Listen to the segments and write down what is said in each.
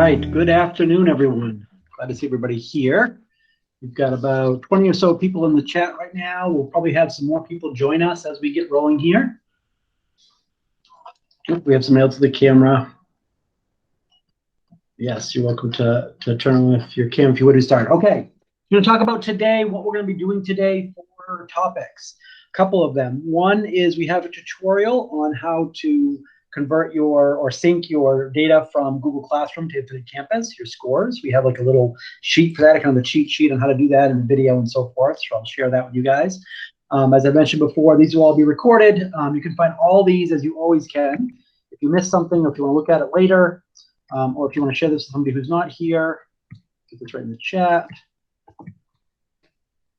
right, good afternoon, everyone. Glad to see everybody here. We've got about 20 or so people in the chat right now. We'll probably have some more people join us as we get rolling here. We have somebody else to the camera. Yes, you're welcome to turn on your camera if you would to start. Okay, we're going to talk about today, what we're going to be doing today for topics. A couple of them. One is we have a tutorial on how to convert or sync your data from Google Classroom to Infinite Campus, your scores. We have like a little sheet for that, kind of a cheat sheet on how to do that in the video and so forth. So I'll share that with you guys. As I mentioned before, these will all be recorded. You can find all these as you always can. If you missed something, or if you want to look at it later, or if you want to share this with somebody who's not here, get this right in the chat.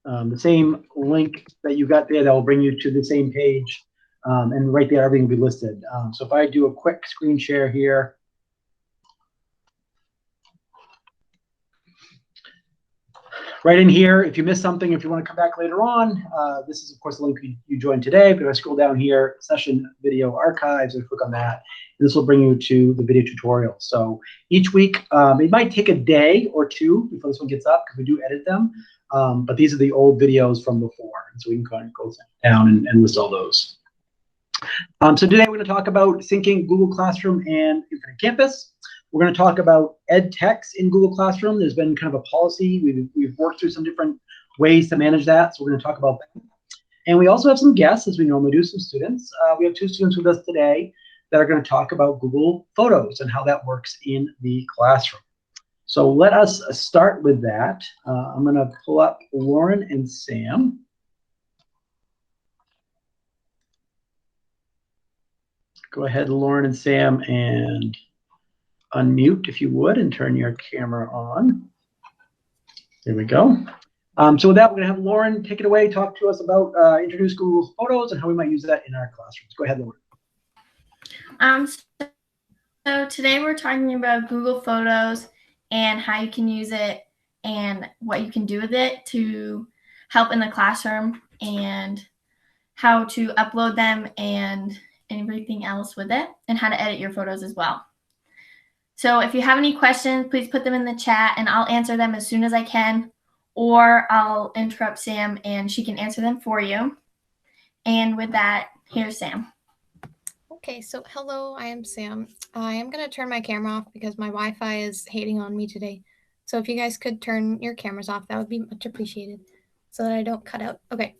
The same link that you got there that will bring you to the same page. And right there, everything will be listed. So if I do a quick screen share here. Right in here, if you missed something, if you want to come back later on, this is, of course, the link you joined today. But if I scroll down here, session video archives, and click on that, this will bring you to the video tutorial. So each week, it might take a day or two before this one gets up because we do edit them. But these are the old videos from before. And so we can kind of go down and list all those. So today we're going to talk about syncing Google Classroom and Infinite Campus. We're going to talk about ed techs in Google Classroom. There's been kind of a policy. We've worked through some different ways to manage that, so we're going to talk about that. And we also have some guests, as we normally do, some students. We have two students with us today that are going to talk about Google Photos and how that works in the classroom. So let us start with that. I'm going to pull up Lauren and Sam. Go ahead, Lauren and Sam, and unmute if you would and turn your camera on. There we go. So with that, we're going to have Lauren take it away, talk to us about introduce Google Photos and how we might use that in our classrooms. Go ahead, Lauren. So today we're talking about Google Photos and how you can use it and what you can do with it to help in the classroom and how to upload them and everything else with it, and how to edit your photos as well. So if you have any questions, please put them in the chat and I'll answer them as soon as I can, or I'll interrupt Sam and she can answer them for you. And with that, here's Sam. Okay, so hello, I am Sam. I am going to turn my camera off because my Wi-Fi is hating on me today. So if you guys could turn your cameras off, that would be much appreciated so that I don't cut out. Okay,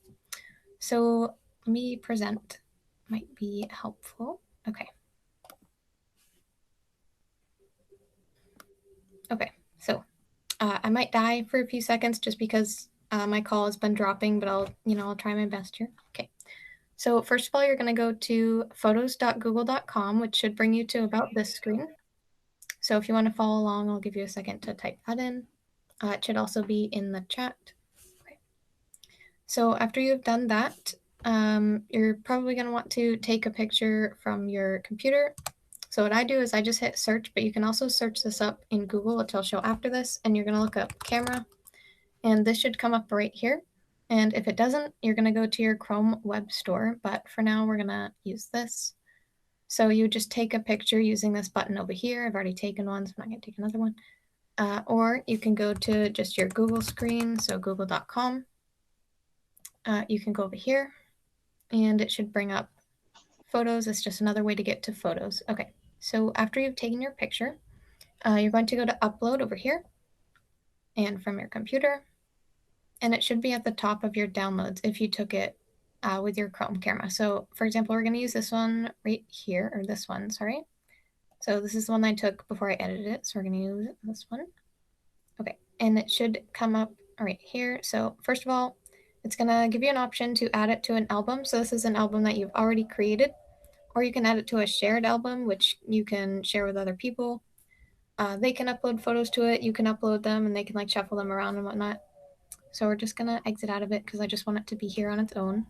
so let me present. Might be helpful. Okay. Okay, so I might die for a few seconds just because my call has been dropping, but I'll try my best here. Okay. So first of all, you're going to go to photos.google.com, which should bring you to about this screen. So if you want to follow along, I'll give you a second to type that in. It should also be in the chat. Okay. So after you've done that, you're probably going to want to take a picture from your computer. So what I do is I just hit search, but you can also search this up in Google, which I'll show after this, and you're going to look up camera, and this should come up right here. And if it doesn't, you're going to go to your Chrome web store, but for now we're going to use this. So you just take a picture using this button over here. I've already taken one, so I'm not going to take another one. Or you can go to just your Google screen, so google.com. You can go over here, and it should bring up photos. It's just another way to get to photos. Okay, so after you've taken your picture, you're going to go to upload over here and from your computer, and it should be at the top of your downloads if you took it with your Chrome camera. So for example, we're going to use this one right here, or this one, sorry. So this is the one I took before I edited it, so we're going to use this one. Okay, and it should come up right here. So first of all, it's going to give you an option to add it to an album. So this is an album that you've already created, or you can add it to a shared album, which you can share with other people. They can upload photos to it, you can upload them, and they can like shuffle them around and whatnot. So we're just gonna exit out of it because I just want it to be here on its own.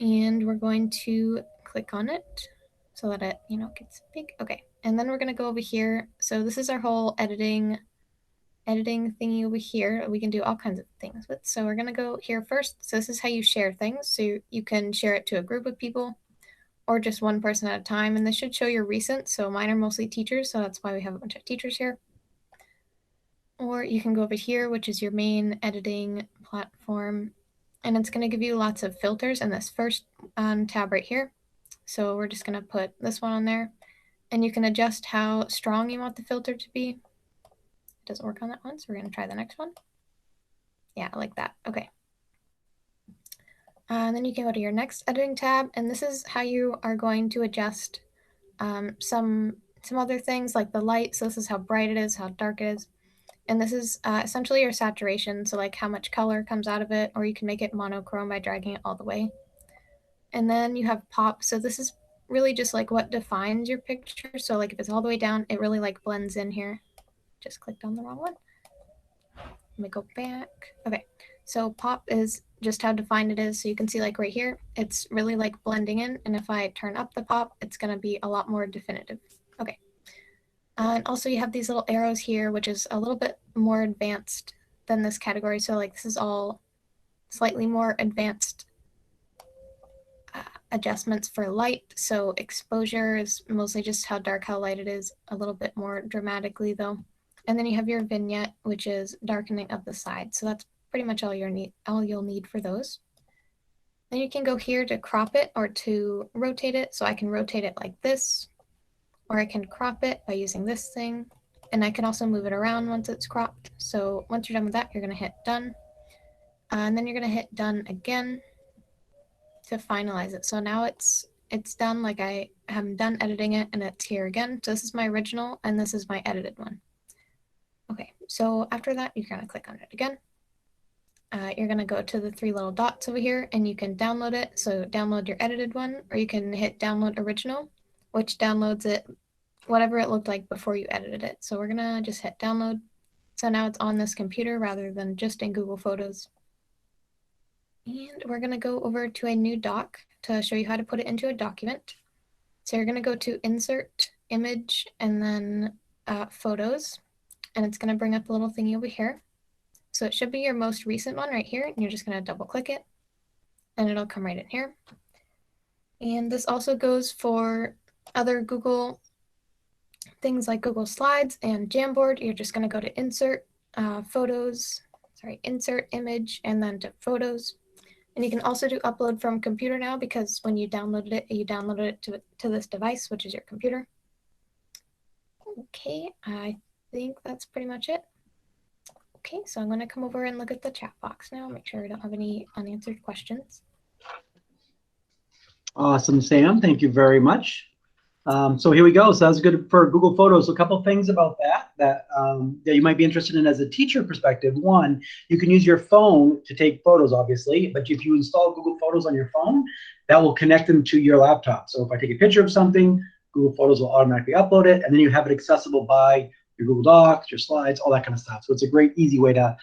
And we're going to click on it so that it, gets big. Okay, and then we're gonna go over here. So this is our whole editing thingy over here. We can do all kinds of things with. So we're gonna go here first. So this is how you share things. So you can share it to a group of people or just one person at a time. And this should show your recent. So mine are mostly teachers, so that's why we have a bunch of teachers here. or you can go over here, which is your main editing platform, and it's going to give you lots of filters in this first tab right here. So we're just going to put this one on there, and you can adjust how strong you want the filter to be. It doesn't work on that one, so we're going to try the next one. Yeah, like that. Okay. And then you can go to your next editing tab, and this is how you are going to adjust some other things like the light. So this is how bright it is, how dark it is. And this is essentially your saturation, so like how much color comes out of it, or you can make it monochrome by dragging it all the way. And then you have pop. So this is really just like what defines your picture. So like if it's all the way down, it really like blends in here. Just clicked on the wrong one. Let me go back. Okay, so pop is just how defined it is. So you can see like right here, it's really like blending in. And if I turn up the pop, it's going to be a lot more definitive. Okay. And also you have these little arrows here, which is a little bit more advanced than this category. So like this is all slightly more advanced adjustments for light. So exposure is mostly just how dark, how light it is, a little bit more dramatically though. And then you have your vignette, which is darkening of the side. So that's pretty much all you'll need for those. Then you can go here to crop it or to rotate it. So I can rotate it like this, or I can crop it by using this thing. And I can also move it around once it's cropped. So once you're done with that, you're going to hit done. And then you're going to hit done again to finalize it. So now it's done, like I am done editing it, and it's here again. So this is my original and this is my edited one. Okay, so after that, you're going to click on it again. You're going to go to the 3 little dots over here and you can download it. So download your edited one, or you can hit download original, which downloads it whatever it looked like before you edited it. So we're going to just hit download. So now it's on this computer rather than just in Google Photos. And we're going to go over to a new doc to show you how to put it into a document. So you're going to go to Insert, Image, and then Photos. And it's going to bring up a little thingy over here. So it should be your most recent one right here. And you're just going to double click it. And it'll come right in here. And this also goes for other Google things like Google Slides and Jamboard. You're just going to go to Insert, Insert, Image, and then to Photos. And you can also do upload from computer now, because when you downloaded it to this device, which is your computer. Okay, I think that's pretty much it. Okay, so I'm going to come over and look at the chat box now, make sure we don't have any unanswered questions. Awesome, Sam. Thank you very much. So here we go. So that's good for Google Photos. So a couple of things about that you might be interested in as a teacher perspective. One, you can use your phone to take photos, obviously, but if you install Google Photos on your phone, that will connect them to your laptop. So if I take a picture of something, Google Photos will automatically upload it, and then you have it accessible by your Google Docs, your slides, all that kind of stuff. So it's a great, easy way to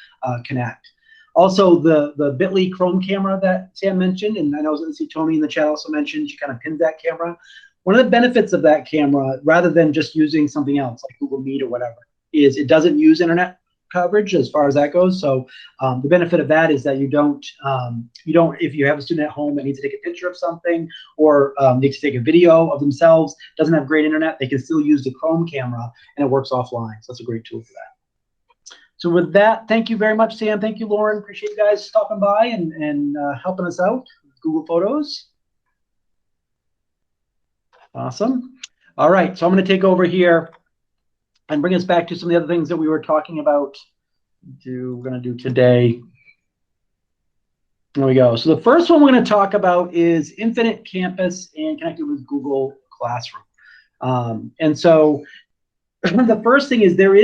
connect. Also, the Bitly Chrome camera that Sam mentioned, and I know Tony in the chat also mentioned, she kind of pinned that camera. One of the benefits of that camera, rather than just using something else like Google Meet or whatever, is it doesn't use internet coverage as far as that goes. So the benefit of that is that you don't, if you have a student at home that needs to take a picture of something, or needs to take a video of themselves, doesn't have great internet, they can still use the Chrome camera and it works offline. So that's a great tool for that. So with that, thank you very much, Sam. Thank you, Lauren. Appreciate you guys stopping by and helping us out with Google Photos. Awesome. All right, so I'm going to take over here and bring us back to some of the other things that we were talking about. We're going to do today. There we go. So the first one we're going to talk about is Infinite Campus and connected with Google Classroom. And so the first thing is this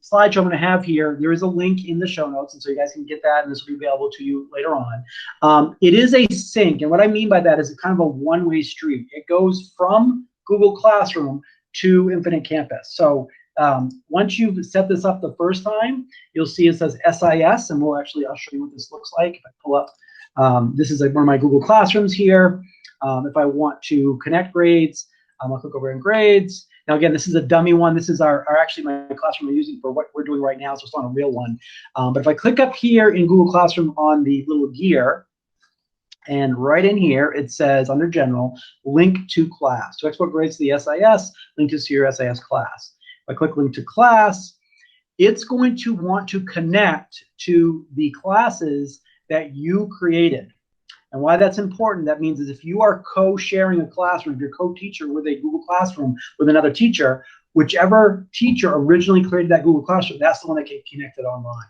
slideshow I'm going to have here, there is a link in the show notes, and so you guys can get that, and this will be available to you later on. It is a sync, and what I mean by that is it's kind of a one-way street. It goes from Google Classroom to Infinite Campus. So once you've set this up the first time, you'll see it says SIS, and I'll show you what this looks like. If I pull up, this is like one of my Google Classrooms here. If I want to connect grades, I'll click over in grades. Now, again, this is a dummy one. This is actually my classroom I'm using for what we're doing right now, so it's not a real one. But if I click up here in Google Classroom on the little gear, and right in here, it says under General, Link to Class. To export grades to the SIS, link to your SIS class. If I click Link to Class, it's going to want to connect to the classes that you created. And why that's important, that means is if you are co-sharing a classroom, if you're co-teacher with a Google Classroom with another teacher, whichever teacher originally created that Google Classroom, that's the one that get connected online.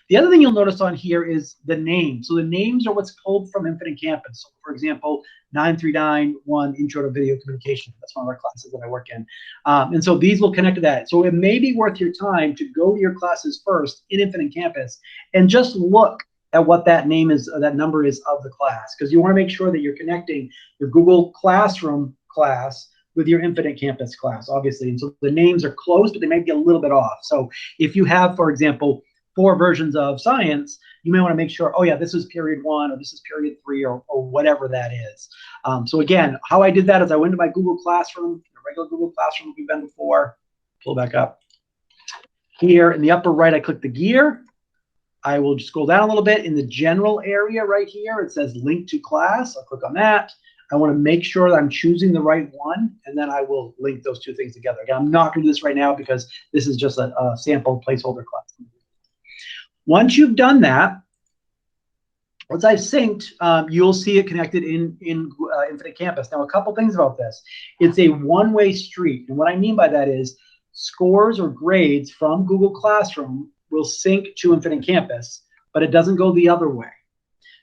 The other thing you'll notice on here is the names. So the names are what's pulled from Infinite Campus. So for example, 9391 Intro to Video Communication. That's one of our classes that I work in. And so these will connect to that. So it may be worth your time to go to your classes first in Infinite Campus and just look at what that name is, that number is of the class, because you want to make sure that you're connecting your Google Classroom class with your Infinite Campus class, obviously. And so the names are close, but they might be a little bit off. So if you have, for example, 4 versions of science, you may want to make sure, oh yeah, this is period 1 or this is period 3 or whatever that is. So again, how I did that is I went to my Google Classroom, the regular Google Classroom we've been before, pull back up. Here in the upper right, I click the gear. I will just scroll down a little bit. In the general area right here, it says link to class. I'll click on that. I want to make sure that I'm choosing the right one, and then I will link those 2 things together. Again, I'm not going to do this right now because this is just a sample placeholder class. Once you've done that, once I've synced, you'll see it connected in Infinite Campus. Now, a couple things about this. It's a one-way street, and what I mean by that is scores or grades from Google Classroom will sync to Infinite Campus, but it doesn't go the other way.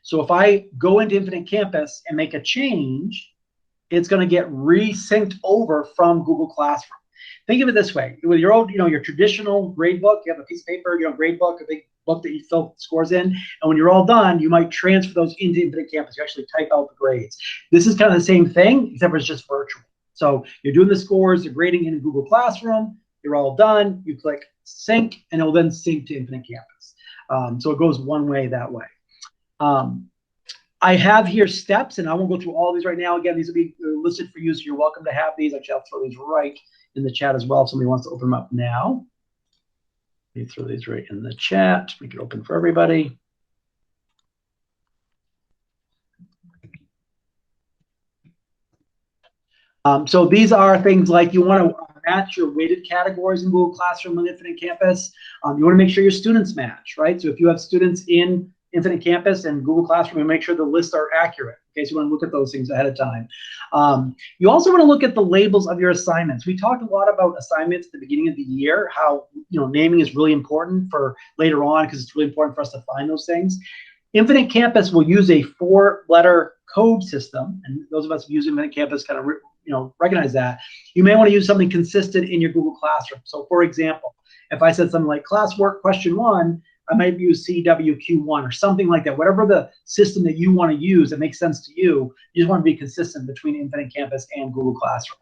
So if I go into Infinite Campus and make a change, it's going to get resynced over from Google Classroom. Think of it this way: with your old, your traditional grade book, you have a piece of paper, grade book, a big book that you fill scores in, and when you're all done, you might transfer those into Infinite Campus. You actually type out the grades. This is kind of the same thing, except for it's just virtual. So you're doing the scores, the grading in Google Classroom. You're all done. You click sync, and it will then sync to Infinite Campus. So it goes one way that way. I have here steps, and I won't go through all these right now. Again, these will be listed for you, so you're welcome to have these. Actually, I'll throw these right in the chat as well if somebody wants to open them up now. Let me throw these right in the chat, make it open for everybody. So these are things like you want to match your weighted categories in Google Classroom with Infinite Campus. You want to make sure your students match, right? So if you have students in Infinite Campus and Google Classroom, you make sure the lists are accurate. Okay, so you want to look at those things ahead of time. You also want to look at the labels of your assignments. We talked a lot about assignments at the beginning of the year, how naming is really important for later on because it's really important for us to find those things. Infinite Campus will use a 4-letter code system, and those of us who use Infinite Campus kind of recognize that. You may want to use something consistent in your Google Classroom. So for example, if I said something like classwork question 1, I might use CWQ1 or something like that. Whatever the system that you want to use that makes sense to you, you just want to be consistent between Infinite Campus and Google Classroom.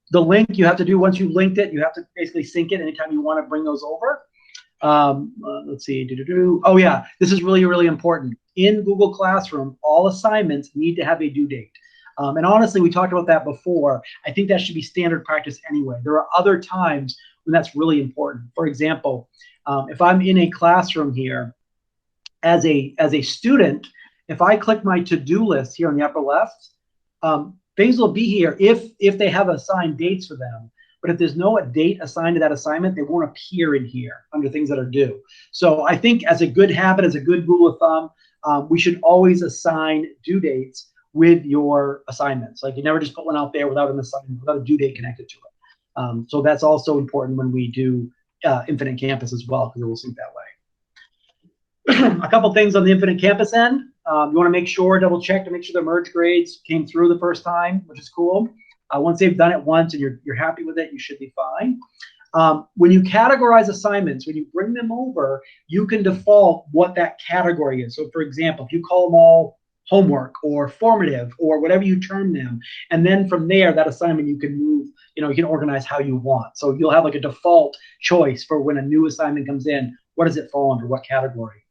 The link you have to do, once you linked it, you have to basically sync it anytime you want to bring those over. Let's see. Oh, yeah, this is really, really important. In Google Classroom, all assignments need to have a due date. And honestly, we talked about that before. I think that should be standard practice anyway. There are other times when that's really important. For example, if I'm in a classroom here as a student, if I click my to-do list here on the upper left, things will be here if they have assigned dates for them. But if there's no date assigned to that assignment, they won't appear in here under things that are due. So I think as a good habit, as a good rule of thumb, we should always assign due dates with your assignments. Like you never just put one out there without an assignment, without a due date connected to it. So that's also important when we do Infinite Campus as well, because it will sync that way. A couple things on the Infinite Campus end. You want to make sure, double check to make sure the merge grades came through the first time, which is cool. Once they've done it once and you're happy with it, you should be fine. When you categorize assignments, when you bring them over, you can default what that category is. So for example, if you call them all homework or formative or whatever you term them, and then from there, that assignment you can move, you can organize how you want. So you'll have like a default choice for when a new assignment comes in, what does it fall under, what category?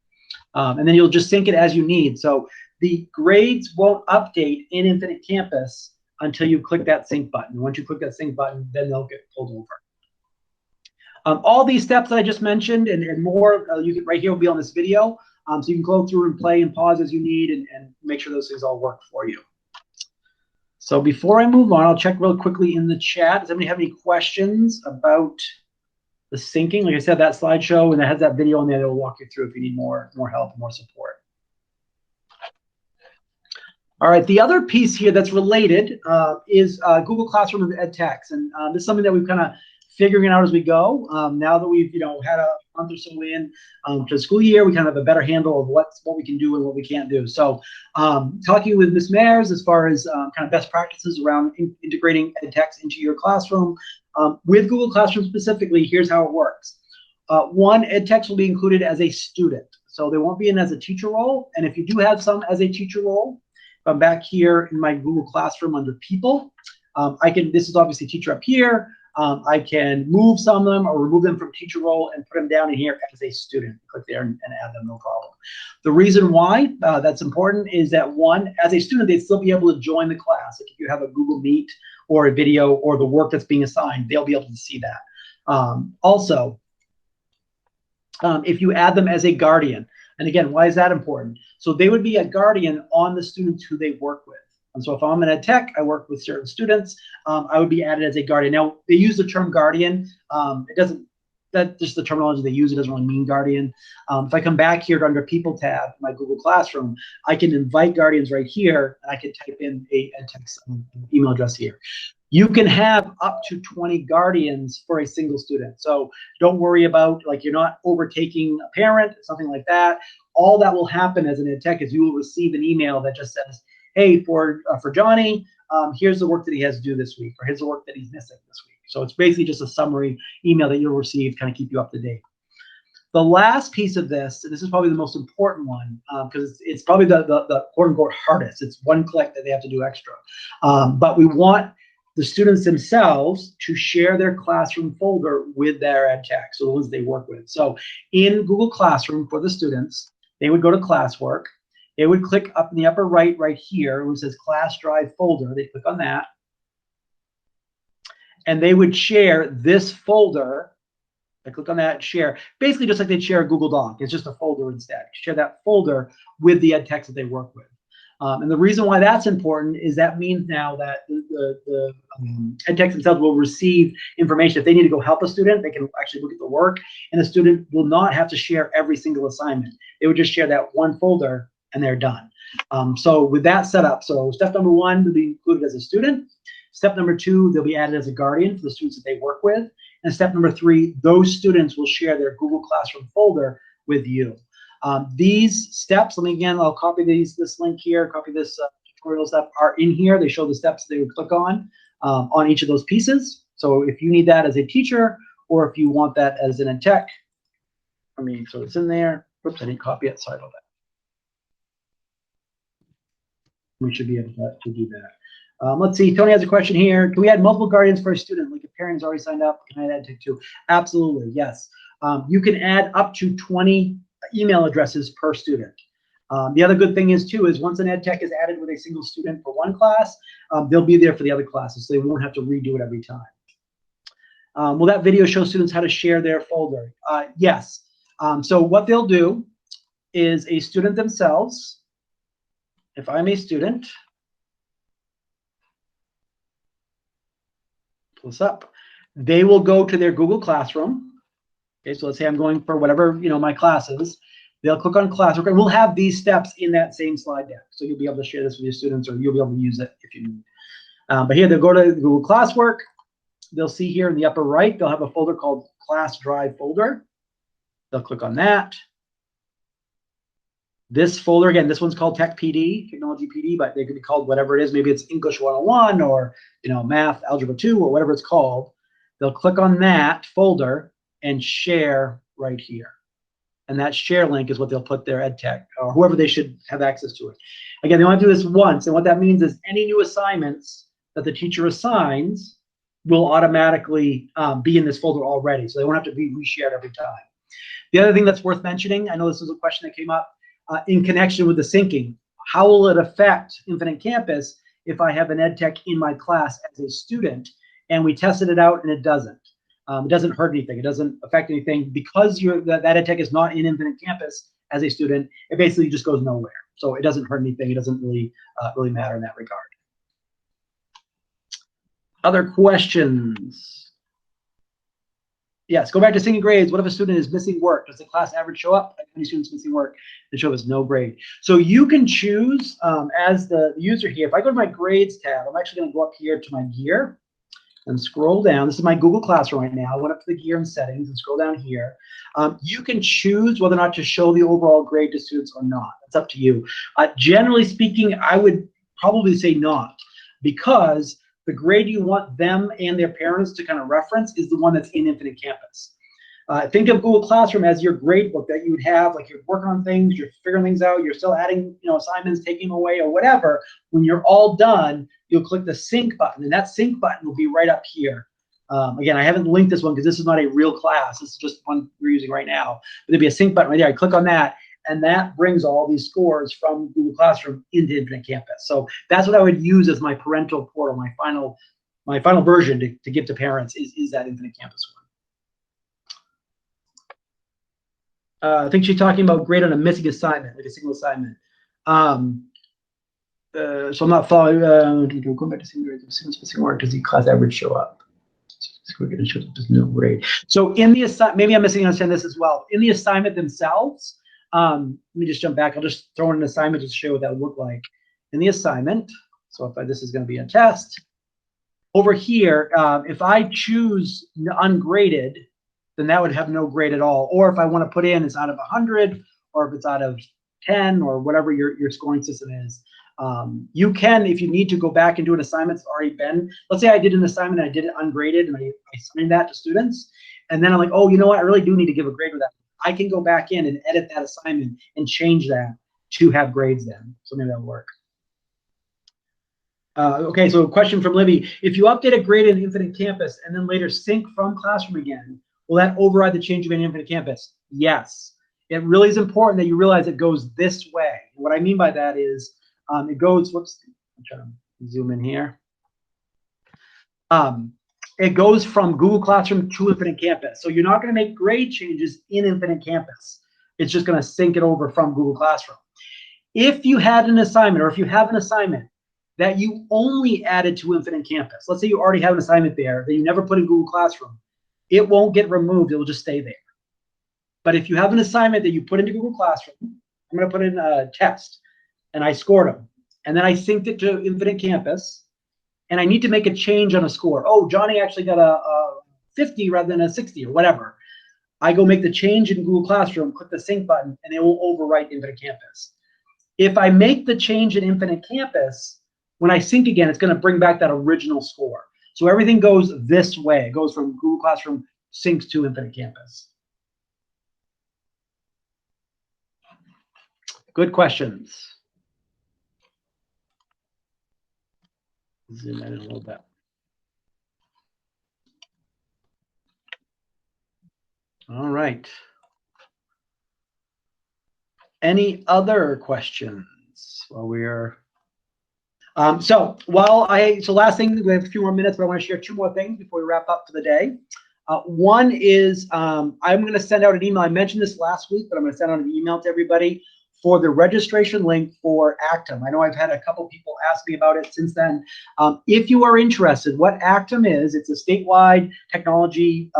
And then you'll just sync it as you need. So the grades won't update in Infinite Campus until you click that sync button. Once you click that sync button, then they'll get pulled over. All these steps that I just mentioned and more, you can right here will be on this video. So you can go through and play and pause as you need and make sure those things all work for you. So before I move on, I'll check real quickly in the chat. Does anybody have any questions about the syncing. Like I said, that slideshow, and it has that video in there that will walk you through if you need more help, more support. All right, the other piece here that's related is Google Classroom and edTechs, and this is something that we've kind of figuring out as we go. Now that we've had a month or so in to the school year, we kind of have a better handle of what we can do and what we can't do. So talking with Ms. Mayers as far as kind of best practices around integrating edTechs into your classroom. With Google Classroom specifically, here's how it works. One, edTechs will be included as a student. So they won't be in as a teacher role. And if you do have some as a teacher role, I'm back here in my Google Classroom under people. This is obviously teacher up here. I can move some of them or remove them from teacher role and put them down in here as a student. Click there and add them, no problem. The reason why that's important is that, one, as a student, they'd still be able to join the class. Like if you have a Google Meet or a video or the work that's being assigned, they'll be able to see that. Also, if you add them as a guardian, and again, why is that important? So they would be a guardian on the students who they work with. And so if I'm in ed tech, I work with certain students, I would be added as a guardian. Now, they use the term guardian. That's just the terminology they use. It doesn't really mean guardian. If I come back here under People tab, my Google Classroom, I can invite guardians right here, and I can type in a ed tech's email address here. You can have up to 20 guardians for a single student. So don't worry about, like, you're not overtaking a parent, something like that. All that will happen as an ed tech is you will receive an email that just says, hey, for Johnny, here's the work that he has to do this week, or here's the work that he's missing this week. So it's basically just a summary email that you'll receive, kind of keep you up to date. The last piece of this, and this is probably the most important one, because it's probably the quote unquote hardest. It's one click that they have to do extra. But we want the students themselves to share their classroom folder with their ed tech, so the ones they work with. So in Google Classroom for the students, they would go to classwork. They would click up in the upper right here where it says Class Drive Folder. They click on that. And they would share this folder. They click on that, share. Basically just like they'd share a Google Doc. It's just a folder instead. Share that folder with the ed techs that they work with. And the reason why that's important is that means now that the ed techs themselves will receive information. If they need to go help a student, they can actually look at the work. And the student will not have to share every single assignment. They would just share that one folder and they're done. So with that set up, so step number one, they'll be included as a student. Step number two, they'll be added as a guardian for the students that they work with. And step number three, those students will share their Google Classroom folder with you. These steps, I'll copy this link here, copy this tutorial stuff are in here. They show the steps they would click on each of those pieces. So if you need that as a teacher, or if you want that as an ed tech, so it's in there. Oops, I didn't copy it, sorry about that. We should be able to do that. Let's see, Tony has a question here. Can we add multiple guardians for a student? Like if a parent has already signed up, can I add ed tech? Absolutely, yes. You can add up to 20 email addresses per student. The other good thing is once an ed tech is added with a single student for one class, they'll be there for the other classes, so they won't have to redo it every time. Will that video show students how to share their folder? Yes. So what they'll do is a student themselves, if I'm a student, pull this up, they will go to their Google Classroom. Okay, so let's say I'm going for whatever my class is. They'll click on Classwork, and we'll have these steps in that same slide deck. So you'll be able to share this with your students, or you'll be able to use it if you need. But here they'll go to Google Classwork. They'll see here in the upper right, they'll have a folder called Class Drive Folder. They'll click on that. This folder, again, this one's called Tech PD, Technology PD, but they could be called whatever it is. Maybe it's English 101 or Math, Algebra 2, or whatever it's called. They'll click on that folder and share right here. And that share link is what they'll put their ed tech, or whoever they should have access to it. Again, they want to do this once, and what that means is any new assignments that the teacher assigns will automatically be in this folder already, so they won't have to be reshared every time. The other thing that's worth mentioning, I know this was a question that came up, in connection with the syncing. How will it affect Infinite Campus if I have an ed tech in my class as a student and we tested it out and it doesn't? It doesn't hurt anything. It doesn't affect anything because that ed tech is not in Infinite Campus as a student. It basically just goes nowhere. So it doesn't hurt anything. It doesn't really matter in that regard. Other questions? Yes, go back to sinking grades. What if a student is missing work? Does the class average show up? How many students missing work? The show is no grade. So you can choose as the user here. If I go to my grades tab, I'm actually going to go up here to my gear and scroll down. This is my Google Classroom right now. I went up to the gear and settings and scroll down here. You can choose whether or not to show the overall grade to students or not. It's up to you. Generally speaking, I would probably say not, because the grade you want them and their parents to kind of reference is the one that's in Infinite Campus. Think of Google Classroom as your grade book that you would have, like you're working on things, you're figuring things out, you're still adding, assignments, taking them away or whatever. When you're all done, you'll click the sync button, and that sync button will be right up here. Again, I haven't linked this one because this is not a real class. This is just one we're using right now. But there'll be a sync button right there. I click on that, and that brings all these scores from Google Classroom into Infinite Campus. So that's what I would use as my parental portal, my final version to give to parents is that Infinite Campus one. I think she's talking about grade on a missing assignment, like a single assignment. So I'm not following. Going back to single grades, students missing work, does the class average show up? It shows up as no grade. So in the assignment, maybe I'm missing understand this as well. In the assignment themselves, let me just jump back. I'll just throw in an assignment to show what that would look like. In the assignment, so if this is going to be a test, over here, if I choose ungraded, then that would have no grade at all. Or if I want to put in it's out of 100, or if it's out of 10, or whatever your scoring system is. You can, if you need to, go back and do an assignment that's already been, let's say I did an assignment and I did it ungraded and I assigned that to students, and then I'm like, oh, you know what, I really do need to give a grade for that. I can go back in and edit that assignment and change that to have grades then. So maybe that'll work. Okay, so a question from Libby. If you update a grade in Infinite Campus and then later sync from Classroom again, will that override the change of an Infinite Campus? Yes. It really is important that you realize it goes this way. What I mean by that is it goes, whoops, I'm trying to zoom in here. It goes from Google Classroom to Infinite Campus. So you're not going to make grade changes in Infinite Campus. It's just going to sync it over from Google Classroom. If you had an assignment, or if you have an assignment that you only added to Infinite Campus, let's say you already have an assignment there that you never put in Google Classroom, it won't get removed. It will just stay there. But if you have an assignment that you put into Google Classroom, I'm going to put in a test, and I scored them, and then I synced it to Infinite Campus, and I need to make a change on a score. Oh, Johnny actually got a 50 rather than a 60 or whatever. I go make the change in Google Classroom, click the sync button, and it will overwrite Infinite Campus. If I make the change in Infinite Campus, when I sync again, it's going to bring back that original score. So everything goes this way. It goes from Google Classroom, syncs to Infinite Campus. Good questions. Zoom in a little bit. All right. Any other questions while we're so last thing, we have a few more minutes, but I want to share two more things before we wrap up for the day. One is I'm going to send out an email. I mentioned this last week, but I'm going to send out an email to everybody for the registration link for Actum. I know I've had a couple people ask me about it since then. If you are interested, what Actum is, it's a statewide technology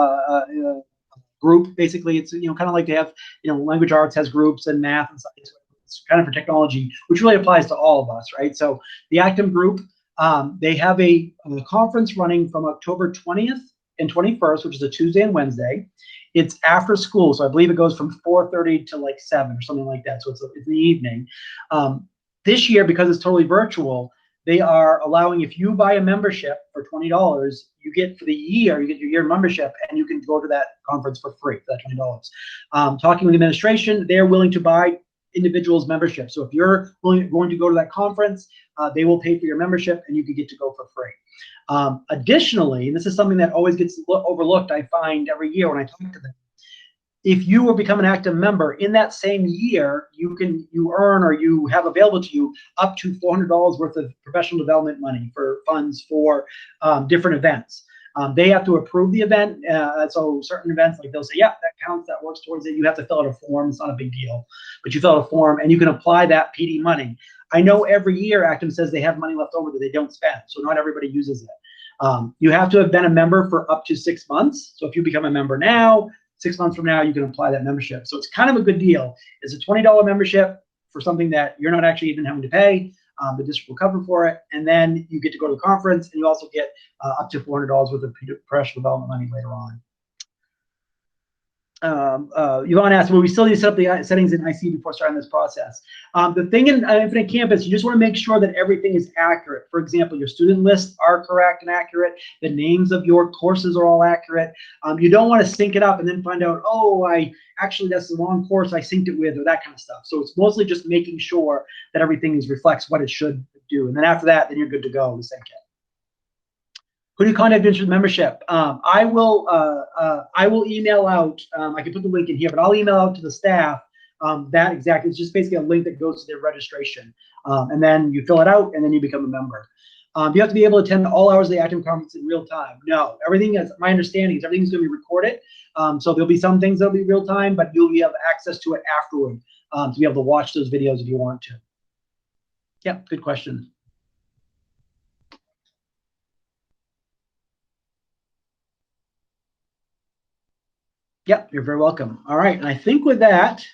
group. Basically, it's kind of like they have language arts has groups and math and science. It's kind of for technology, which really applies to all of us, right? So the Actum group, they have a conference running from October 20th and 21st, which is a Tuesday and Wednesday. It's after school, so I believe it goes from 4:30 to like 7 or something like that. So it's in the evening. This year, because it's totally virtual, they are allowing, if you buy a membership for $20, you get for the year, you get your year membership, and you can go to that conference for free for that $20. Talking with the administration, they're willing to buy individuals' membership. So if you're going to go to that conference, they will pay for your membership, and you can get to go for free. Additionally, and this is something that always gets overlooked, I find every year when I talk to them, if you will become an active member in that same year, you earn, or you have available to you up to $400 worth of professional development money for funds for different events. They have to approve the event. So certain events, like they'll say, yeah, that counts, that works towards it. You have to fill out a form. It's not a big deal, but you fill out a form and you can apply that PD money. I know every year Actum says they have money left over that they don't spend, so not everybody uses it. You have to have been a member for up to 6 months. So if you become a member now, 6 months from now, you can apply that membership. So it's kind of a good deal. It's a $20 membership for something that you're not actually even having to pay. The district will cover for it. And then you get to go to the conference, and you also get up to $400 worth of professional development money later on. Yvonne asked, will we still need to set up the settings in IC before starting this process? The thing in Infinite Campus, you just want to make sure that everything is accurate. For example, your student lists are correct and accurate. The names of your courses are all accurate. You don't want to sync it up and then find out, oh, actually that's the wrong course I synced it with, or that kind of stuff. So it's mostly just making sure that everything reflects what it should do. And then after that, then you're good to go to sync it. Who do you contact with membership? I will email out. I can put the link in here, but I'll email out to the staff that exactly. It's just basically a link that goes to their registration, and then you fill it out, and then you become a member. You have to be able to attend all hours of the Active Conference in real time. No, everything is, my understanding is everything's going to be recorded. So there'll be some things that'll be real time, but you'll have access to it afterward to be able to watch those videos if you want to. Yeah, good question. Yep, you're very welcome. All right, and I think with that,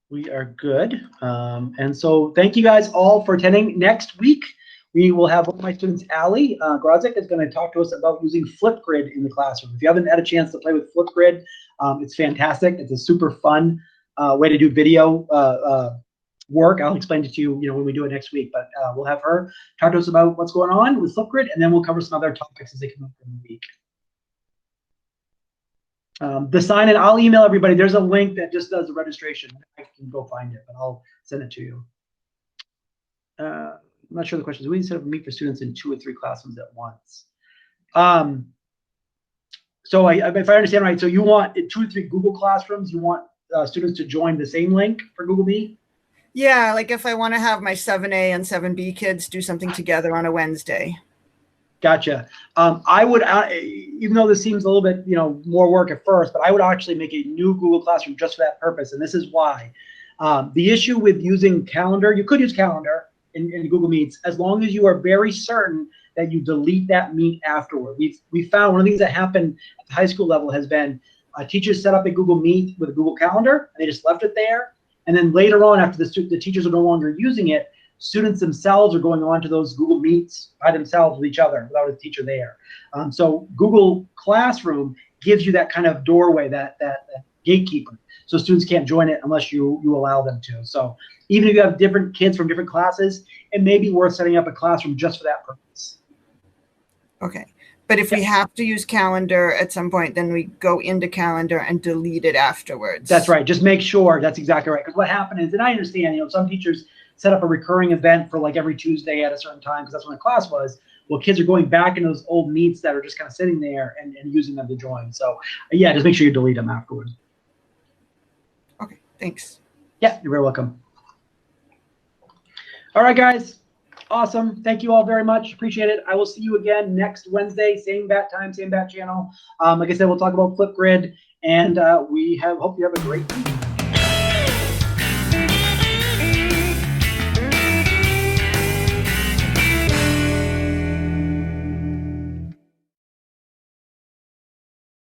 we are good. And so thank you guys all for attending. Next week, we will have one of my students, Ali Grozik, is going to talk to us about using Flipgrid in the classroom. If you haven't had a chance to play with Flipgrid, it's fantastic. It's a super fun way to do video work. I'll explain it to you, when we do it next week. But we'll have her talk to us about what's going on with Flipgrid, and then we'll cover some other topics as they come up in the week. The sign in, I'll email everybody. There's a link that just does the registration. I can go find it, but I'll send it to you. I'm not sure the question is, we set up a meet for students in 2 or 3 classrooms at once. So if I understand right, so you want in 2 or 3 Google classrooms, you want students to join the same link for Google Meet? Yeah, like if I want to have my 7A and 7B kids do something together on a Wednesday. Gotcha. I would, even though this seems a little bit, more work at first, but I would actually make a new Google Classroom just for that purpose. And this is why. The issue with using Calendar, you could use Calendar in Google Meets, as long as you are very certain that you delete that meet afterward. We found one of the things that happened at the high school level has been teachers set up a Google Meet with a Google Calendar, and they just left it there. And then later on, after the teachers are no longer using it, students themselves are going on to those Google Meets by themselves with each other without a teacher there. So Google Classroom gives you that kind of doorway, that gatekeeper. So students can't join it unless you allow them to. So even if you have different kids from different classes, it may be worth setting up a classroom just for that purpose. Okay. But if we have to use Calendar at some point, then we go into Calendar and delete it afterwards. That's right. Just make sure that's exactly right. Because what happened is, and I understand, some teachers set up a recurring event for like every Tuesday at a certain time because that's when the class was. Well, kids are going back into those old meets that are just kind of sitting there and using them to join. So yeah, just make sure you delete them afterwards. Okay, thanks. Yeah, you're very welcome. All right, guys. Awesome. Thank you all very much. Appreciate it. I will see you again next Wednesday, same bat time, same bat channel. Like I said, we'll talk about Flipgrid, and hope you have a great week.